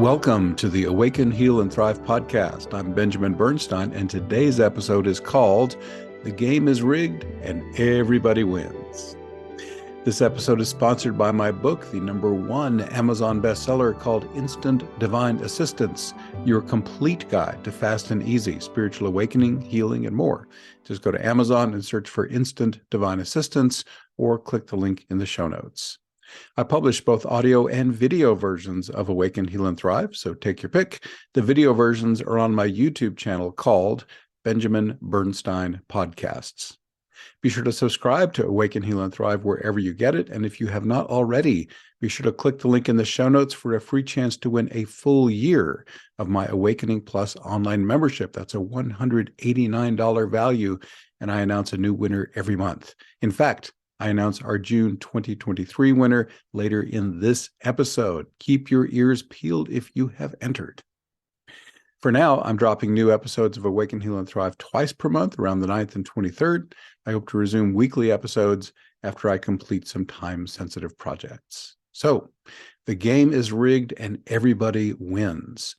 Welcome to the Awaken, Heal, and Thrive podcast. I'm Benjamin Bernstein, and today's episode is called The Game is Rigged and Everybody Wins. This episode is sponsored by my book, the #1 Amazon bestseller called Instant Divine Assistance, your complete guide to fast and easy spiritual awakening, healing, and more. Just go to Amazon and search for Instant Divine Assistance or click the link in the show notes. I publish both audio and video versions of Awaken, Heal, and Thrive, so take your pick. The video versions are on my YouTube channel called Benjamin Bernstein Podcasts. Be sure to subscribe to Awaken, Heal, and Thrive wherever you get it, and if you have not already, be sure to click the link in the show notes for a free chance to win a full year of my Awakening Plus online membership. That's a $189 value, and I announce a new winner every month. In fact, I announce our June 2023 winner later in this episode. Keep your ears peeled if you have entered. For now, I'm dropping new episodes of Awaken, Heal, and Thrive twice per month, around the 9th and 23rd. I hope to resume weekly episodes after I complete some time-sensitive projects. So, the game is rigged and everybody wins.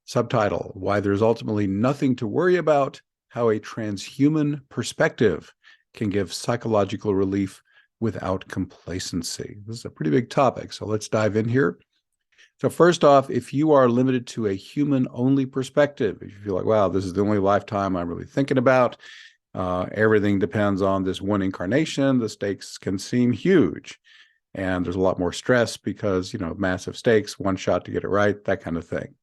Subtitle: Why there's ultimately nothing to worry about, how a transhuman perspective can give psychological relief without complacency. This is a pretty big topic, so let's dive in here. So first off, if you are limited to a human-only perspective, if you feel like, wow, this is the only lifetime I'm really thinking about, everything depends on this one incarnation, the stakes can seem huge. And there's a lot more stress because, massive stakes, one shot to get it right, that kind of thing.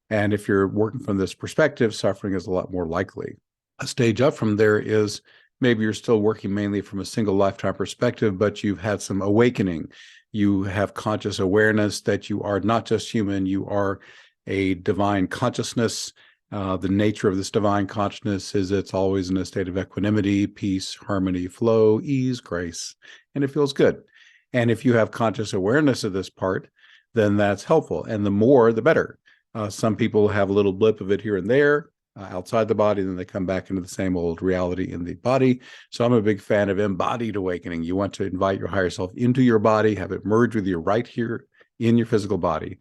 And if you're working from this perspective, suffering is a lot more likely. A stage up from there is maybe you're still working mainly from a single lifetime perspective, but you've had some awakening. You have conscious awareness that you are not just human, you are a divine consciousness. The nature of this divine consciousness is it's always in a state of equanimity, peace, harmony, flow, ease, grace, and it feels good. And if you have conscious awareness of this part, then that's helpful. And the more, the better. Some people have a little blip of it here and there, outside the body, then they come back into the same old reality in the body. So I'm a big fan of embodied awakening. You want to invite your higher self into your body, have it merge with you right here in your physical body.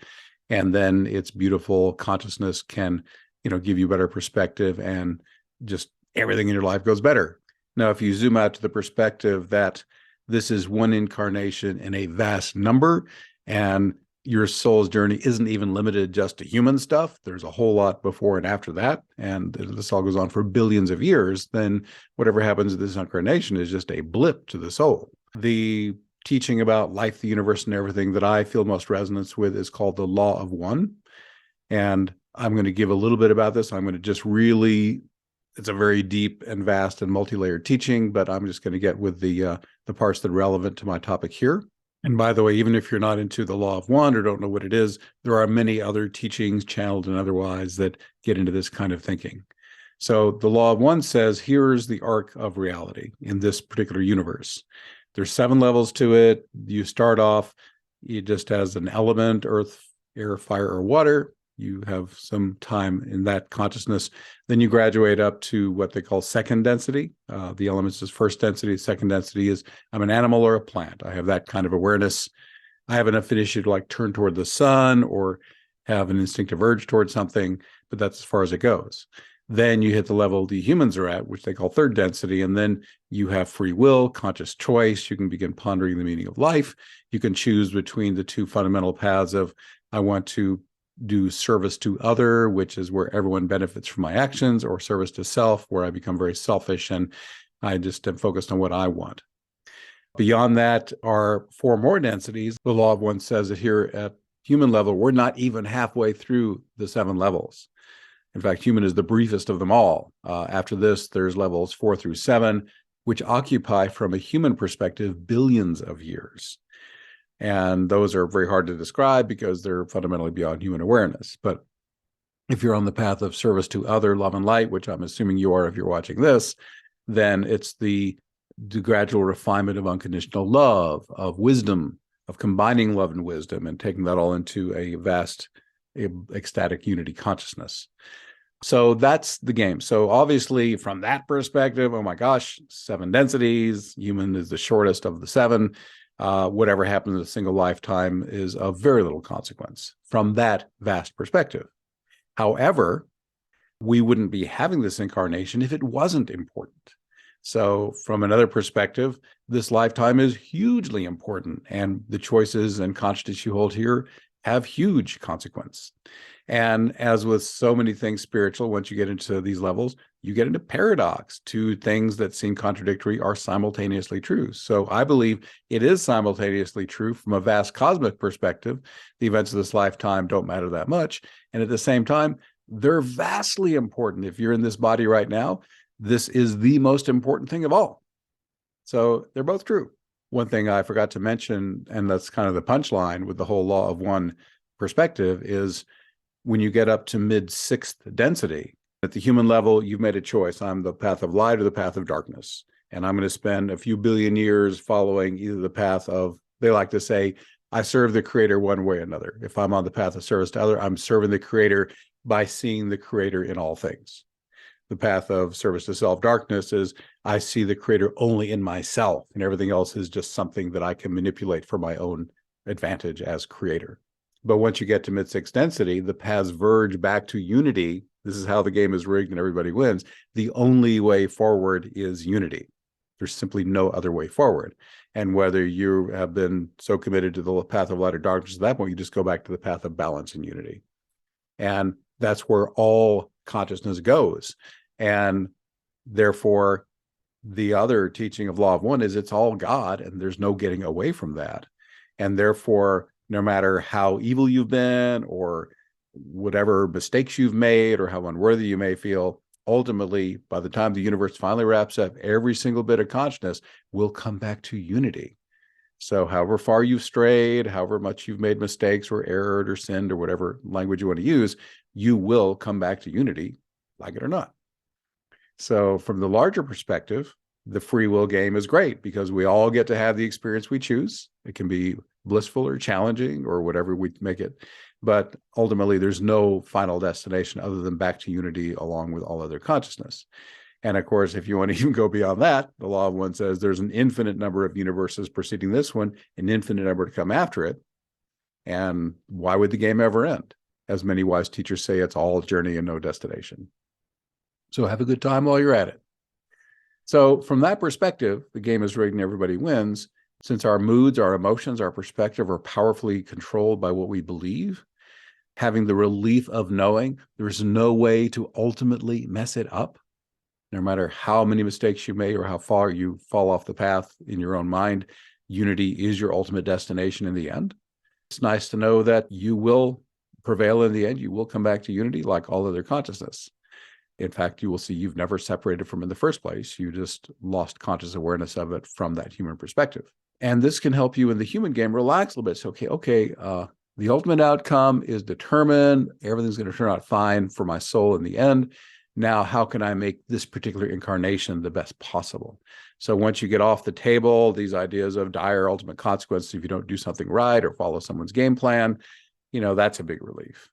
And then its beautiful consciousness can, give you better perspective and just everything in your life goes better. Now, if you zoom out to the perspective that this is one incarnation in a vast number, and your soul's journey isn't even limited just to human stuff. There's a whole lot before and after that. And this all goes on for billions of years. Then whatever happens in this incarnation is just a blip to the soul. The teaching about life, the universe, and everything that I feel most resonance with is called the Law of One. And I'm going to give a little bit about this. I'm going to just it's a very deep and vast and multi-layered teaching, but I'm just going to get with the parts that are relevant to my topic here. And by the way, even if you're not into the Law of One or don't know what it is, there are many other teachings, channeled and otherwise, that get into this kind of thinking. So the Law of One says, here's the arc of reality in this particular universe. There's 7 levels to it. You start off, just as an element, earth, air, fire, or water. You have some time in that consciousness. Then you graduate up to what they call second density. The elements is first density. Second density is I'm an animal or a plant. I have that kind of awareness. I have enough issue to turn toward the sun or have an instinctive urge towards something, but that's as far as it goes. Then you hit the level the humans are at, which they call third density. And then you have free will, conscious choice. You can begin pondering the meaning of life. You can choose between the two fundamental paths of I want to do service to other, which is where everyone benefits from my actions, or service to self, where I become very selfish and I just am focused on what I want. Beyond that are 4 more densities. The Law of One says that here at human level, we're not even halfway through the 7 levels. In fact, human is the briefest of them all. After this, there's levels 4 through 7, which occupy, from a human perspective, billions of years. And those are very hard to describe because they're fundamentally beyond human awareness. But if you're on the path of service to other, love and light, which I'm assuming you are if you're watching this, then it's the gradual refinement of unconditional love, of wisdom, of combining love and wisdom and taking that all into a vast, ecstatic unity consciousness. So that's the game. So obviously from that perspective, oh my gosh, 7 densities, human is the shortest of the 7. whatever happens in a single lifetime is of very little consequence from that vast perspective. However, we wouldn't be having this incarnation if it wasn't important. So from another perspective, this lifetime is hugely important, and the choices and consciousness you hold here have huge consequence. And as with so many things spiritual, once you get into these levels, you get into paradox. Two things that seem contradictory are simultaneously true. So I believe it is simultaneously true from a vast cosmic perspective. The events of this lifetime don't matter that much. And at the same time, they're vastly important. If you're in this body right now, this is the most important thing of all. So they're both true. One thing I forgot to mention, and that's kind of the punchline with the whole law of one perspective, is when you get up to mid-sixth density, at the human level, you've made a choice. I'm the path of light or the path of darkness. And I'm going to spend a few billion years following either the path of, they like to say, I serve the creator one way or another. If I'm on the path of service to other, I'm serving the creator by seeing the creator in all things. The path of service to self darkness is I see the creator only in myself, and everything else is just something that I can manipulate for my own advantage as creator. But once you get to mid-sixth density, the paths verge back to unity. This is how the game is rigged and everybody wins. The only way forward is unity. There's simply no other way forward. And whether you have been so committed to the path of light or darkness at that point, you just go back to the path of balance and unity. And that's where all consciousness goes. And therefore, the other teaching of law of one is it's all God, and there's no getting away from that. And therefore, no matter how evil you've been or whatever mistakes you've made or how unworthy you may feel, ultimately, by the time the universe finally wraps up, every single bit of consciousness will come back to unity. So however far you've strayed, however much you've made mistakes or erred or sinned or whatever language you want to use, you will come back to unity, like it or not. So from the larger perspective, the free will game is great because we all get to have the experience we choose. It can be blissful or challenging or whatever we make it. But ultimately, there's no final destination other than back to unity along with all other consciousness. And of course, if you want to even go beyond that, the law of one says there's an infinite number of universes preceding this one, an infinite number to come after it. And why would the game ever end? As many wise teachers say, it's all journey and no destination. So have a good time while you're at it. So from that perspective, the game is rigged and everybody wins. Since our moods, our emotions, our perspective are powerfully controlled by what we believe, having the relief of knowing there's no way to ultimately mess it up, no matter how many mistakes you made or how far you fall off the path in your own mind, unity is your ultimate destination in the end. It's nice to know that you will prevail in the end. You will come back to unity like all other consciousness. In fact, you will see you've never separated from it in the first place. You just lost conscious awareness of it from that human perspective. And this can help you in the human game relax a little bit. So, the ultimate outcome is determined. Everything's going to turn out fine for my soul in the end. Now, how can I make this particular incarnation the best possible? So once you get off the table, these ideas of dire ultimate consequences if you don't do something right or follow someone's game plan, that's a big relief.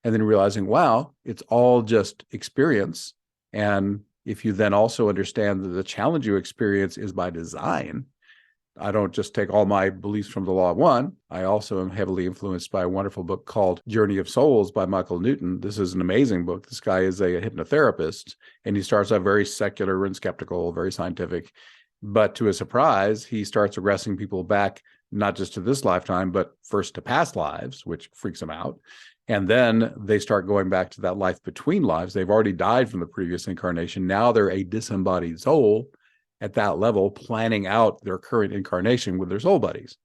And then realizing, wow, it's all just experience. And if you then also understand that the challenge you experience is by design, I don't just take all my beliefs from the law of one. I also am heavily influenced by a wonderful book called Journey of Souls by Michael Newton. This is an amazing book. This guy is a hypnotherapist, and he starts out very secular and skeptical, very scientific. But to his surprise, he starts regressing people back, not just to this lifetime, but first to past lives, which freaks him out. And then they start going back to that life between lives. They've already died from the previous incarnation. Now they're a disembodied soul at that level, planning out their current incarnation with their soul buddies.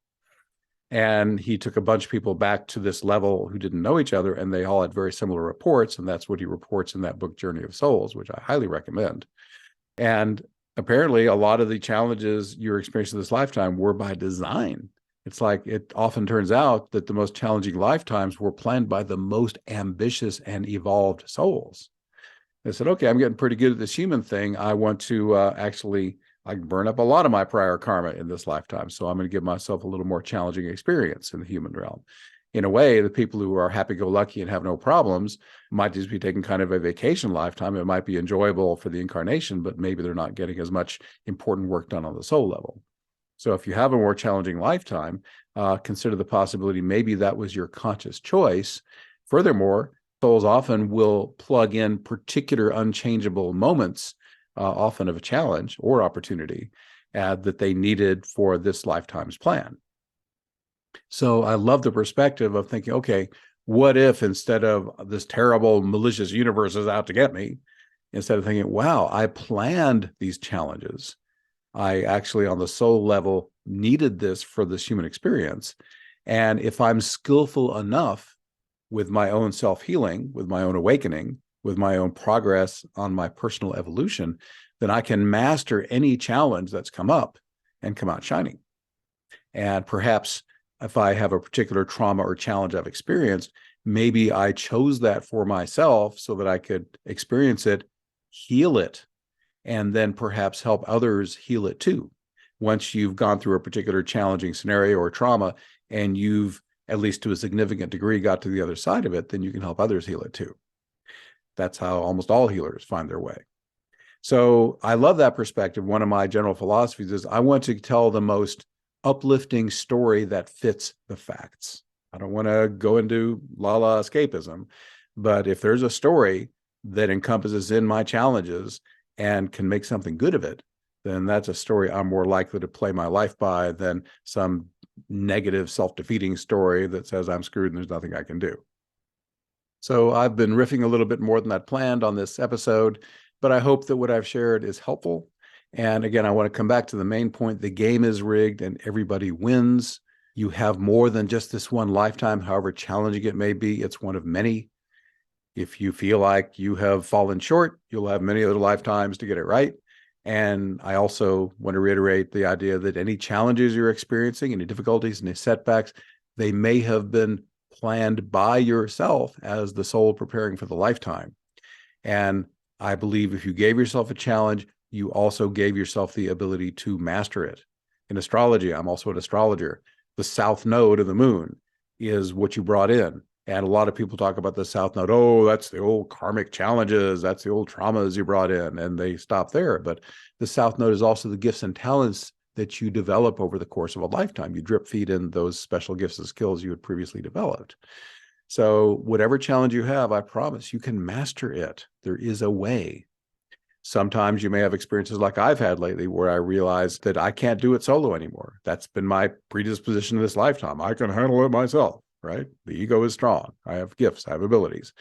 And he took a bunch of people back to this level who didn't know each other, and they all had very similar reports. And that's what he reports in that book, Journey of Souls, which I highly recommend. And apparently, a lot of the challenges you're experiencing this lifetime were by design. It's like it often turns out that the most challenging lifetimes were planned by the most ambitious and evolved souls. They said, okay, I'm getting pretty good at this human thing. I want to I burn up a lot of my prior karma in this lifetime. So I'm going to give myself a little more challenging experience in the human realm. In a way, the people who are happy-go-lucky and have no problems might just be taking kind of a vacation lifetime. It might be enjoyable for the incarnation, but maybe they're not getting as much important work done on the soul level. So if you have a more challenging lifetime, consider the possibility maybe that was your conscious choice. Furthermore, souls often will plug in particular unchangeable moments, often of a challenge or opportunity, that they needed for this lifetime's plan. So I love the perspective of thinking, okay, what if instead of this terrible malicious universe is out to get me, instead of thinking, wow, I planned these challenges. I actually, on the soul level, needed this for this human experience. And if I'm skillful enough with my own self-healing, with my own awakening, with my own progress on my personal evolution, then I can master any challenge that's come up and come out shining. And perhaps if I have a particular trauma or challenge I've experienced, maybe I chose that for myself so that I could experience it, heal it, and then perhaps help others heal it too. Once you've gone through a particular challenging scenario or trauma and you've, at least to a significant degree, got to the other side of it, then you can help others heal it too. That's how almost all healers find their way. So I love that perspective. One of my general philosophies is I want to tell the most uplifting story that fits the facts. I don't want to go into la escapism, but if there's a story that encompasses in my challenges and can make something good of it, then that's a story I'm more likely to play my life by than some negative self-defeating story that says I'm screwed and there's nothing I can do. So I've been riffing a little bit more than I'd planned on this episode, but I hope that what I've shared is helpful. And again, I want to come back to the main point. The game is rigged and everybody wins. You have more than just this one lifetime, however challenging it may be. It's one of many. If you feel like you have fallen short, you'll have many other lifetimes to get it right. And I also want to reiterate the idea that any challenges you're experiencing, any difficulties, any setbacks, they may have been planned by yourself as the soul preparing for the lifetime. And I believe if you gave yourself a challenge, you also gave yourself the ability to master it. In astrology, I'm also an astrologer. The south node of the moon is what you brought in. And a lot of people talk about the south node. Oh, that's the old karmic challenges. That's the old traumas you brought in. And they stop there. But the south node is also the gifts and talents that you develop over the course of a lifetime. You drip feed in those special gifts and skills you had previously developed. So whatever challenge you have, I promise you can master it. There is a way. Sometimes you may have experiences like I've had lately where I realized that I can't do it solo anymore. That's been my predisposition in this lifetime. I can handle it myself, right? The ego is strong. I have gifts, I have abilities.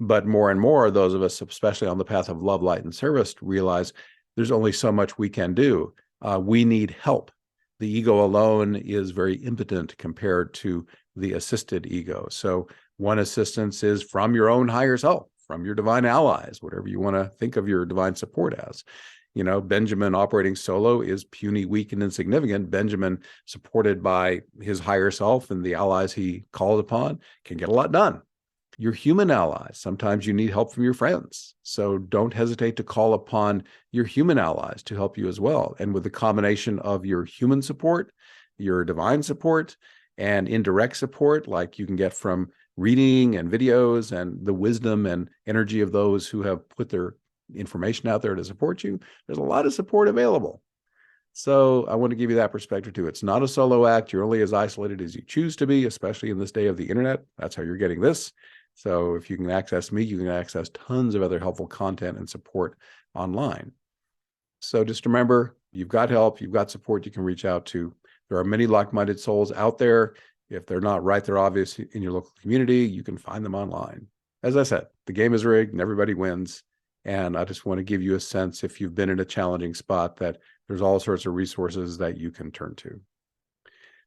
But more and more, those of us, especially on the path of love, light, and service, realize there's only so much we can do. We need help. The ego alone is very impotent compared to the assisted ego. So one assistance is from your own higher self, from your divine allies, whatever you want to think of your divine support as. You know, Benjamin operating solo is puny, weak, and insignificant. Benjamin, supported by his higher self and the allies he called upon, can get a lot done. Your human allies, sometimes you need help from your friends. So don't hesitate to call upon your human allies to help you as well. And with the combination of your human support, your divine support, and indirect support, like you can get from reading and videos and the wisdom and energy of those who have put their information out there to support you, there's a lot of support available. So I want to give you that perspective too. It's not a solo act. You're only as isolated as you choose to be, especially in this day of the internet. That's how you're getting this. So if you can access me, you can access tons of other helpful content and support online. So just remember, you've got help, you've got support you can reach out to. There are many like-minded souls out there. If they're not right there, obvious in your local community, you can find them online. As I said, the game is rigged and everybody wins. And I just want to give you a sense, if you've been in a challenging spot, that there's all sorts of resources that you can turn to.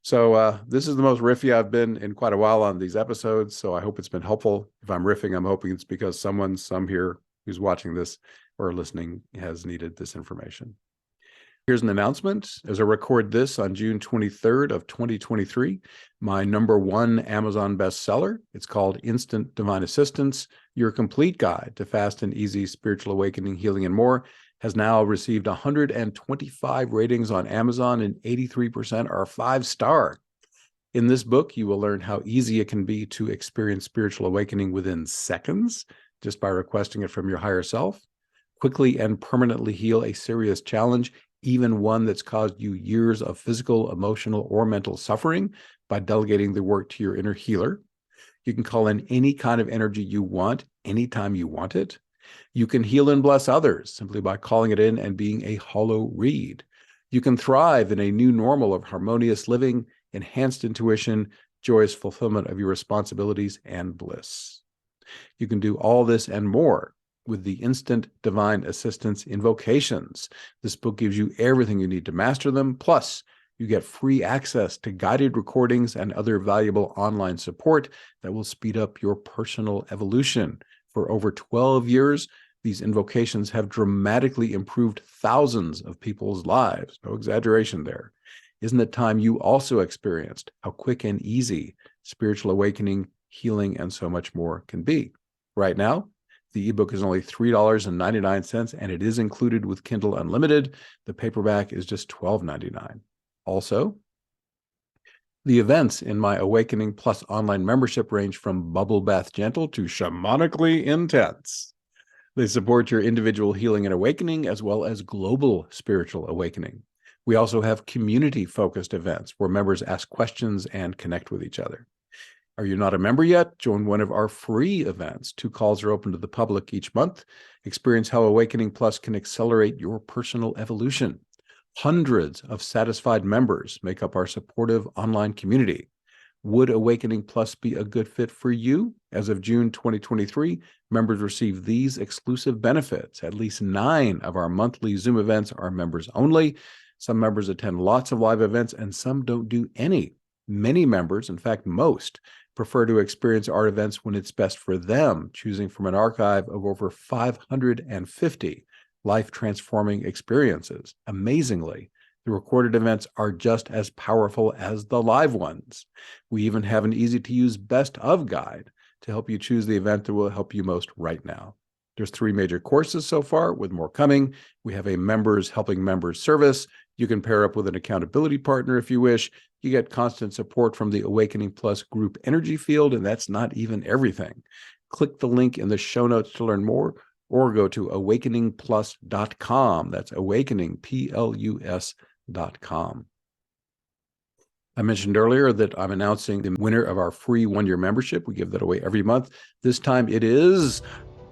So this is the most riffy I've been in quite a while on these episodes. So I hope it's been helpful. If I'm riffing, I'm hoping it's because some here who's watching this or listening has needed this information. Here's an announcement. As I record this on June 23rd of 2023, my #1 Amazon bestseller, it's called Instant Divine Assistance, Your Complete Guide to Fast and Easy Spiritual Awakening, Healing, and More, has now received 125 ratings on Amazon, and 83% are 5-star. In this book, you will learn how easy it can be to experience spiritual awakening within seconds, just by requesting it from your higher self, quickly and permanently heal a serious challenge even one that's caused you years of physical, emotional, or mental suffering by delegating the work to your inner healer. You can call in any kind of energy you want, anytime you want it. You can heal and bless others simply by calling it in and being a hollow reed. You can thrive in a new normal of harmonious living, enhanced intuition, joyous fulfillment of your responsibilities, and bliss. You can do all this and more with the instant divine assistance invocations. This book gives you everything you need to master them. Plus, you get free access to guided recordings and other valuable online support that will speed up your personal evolution. For over 12 years, these invocations have dramatically improved thousands of people's lives. No exaggeration there. Isn't it time you also experienced how quick and easy spiritual awakening, healing, and so much more can be? Right now, the ebook is only $3.99, and it is included with Kindle Unlimited. The paperback is just $12.99. Also, the events in my Awakening Plus online membership range from bubble bath gentle to shamanically intense. They support your individual healing and awakening, as well as global spiritual awakening. We also have community-focused events where members ask questions and connect with each other. Are you not a member yet? Join one of our free events. 2 calls are open to the public each month. Experience how Awakening Plus can accelerate your personal evolution. Hundreds of satisfied members make up our supportive online community. Would Awakening Plus be a good fit for you? As of June 2023, members receive these exclusive benefits. At least 9 of our monthly Zoom events are members only. Some members attend lots of live events, and some don't do any. Many members, in fact, most, prefer to experience our events when it's best for them, choosing from an archive of over 550 life-transforming experiences. Amazingly, the recorded events are just as powerful as the live ones. We even have an easy-to-use best of guide to help you choose the event that will help you most right now. There's 3 major courses so far, with more coming. We have a members helping members service. You can pair up with an accountability partner if you wish. You get constant support from the Awakening Plus group energy field, and that's not even everything. Click the link in the show notes to learn more, or go to awakeningplus.com. That's awakeningplus.com. I mentioned earlier that I'm announcing the winner of our free 1-year membership. We give that away every month. This time it is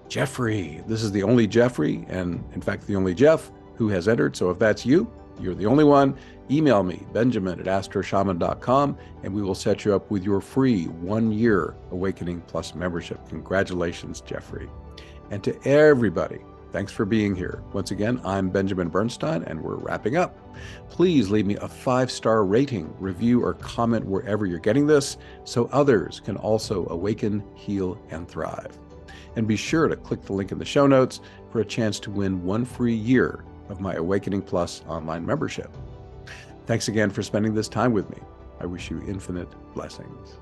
Jeffrey. This is the only Jeffrey, and in fact, the only Jeff who has entered. So if that's you, you're the only one. Email me, benjamin@astroshaman.com, and we will set you up with your free 1-year Awakening Plus membership. Congratulations, Jeffrey. And to everybody, thanks for being here. Once again, I'm Benjamin Bernstein, and we're wrapping up. Please leave me a 5-star rating, review, or comment wherever you're getting this, so others can also awaken, heal, and thrive. And be sure to click the link in the show notes for a chance to win 1 free year of my Awakening Plus online membership. Thanks again for spending this time with me. I wish you infinite blessings.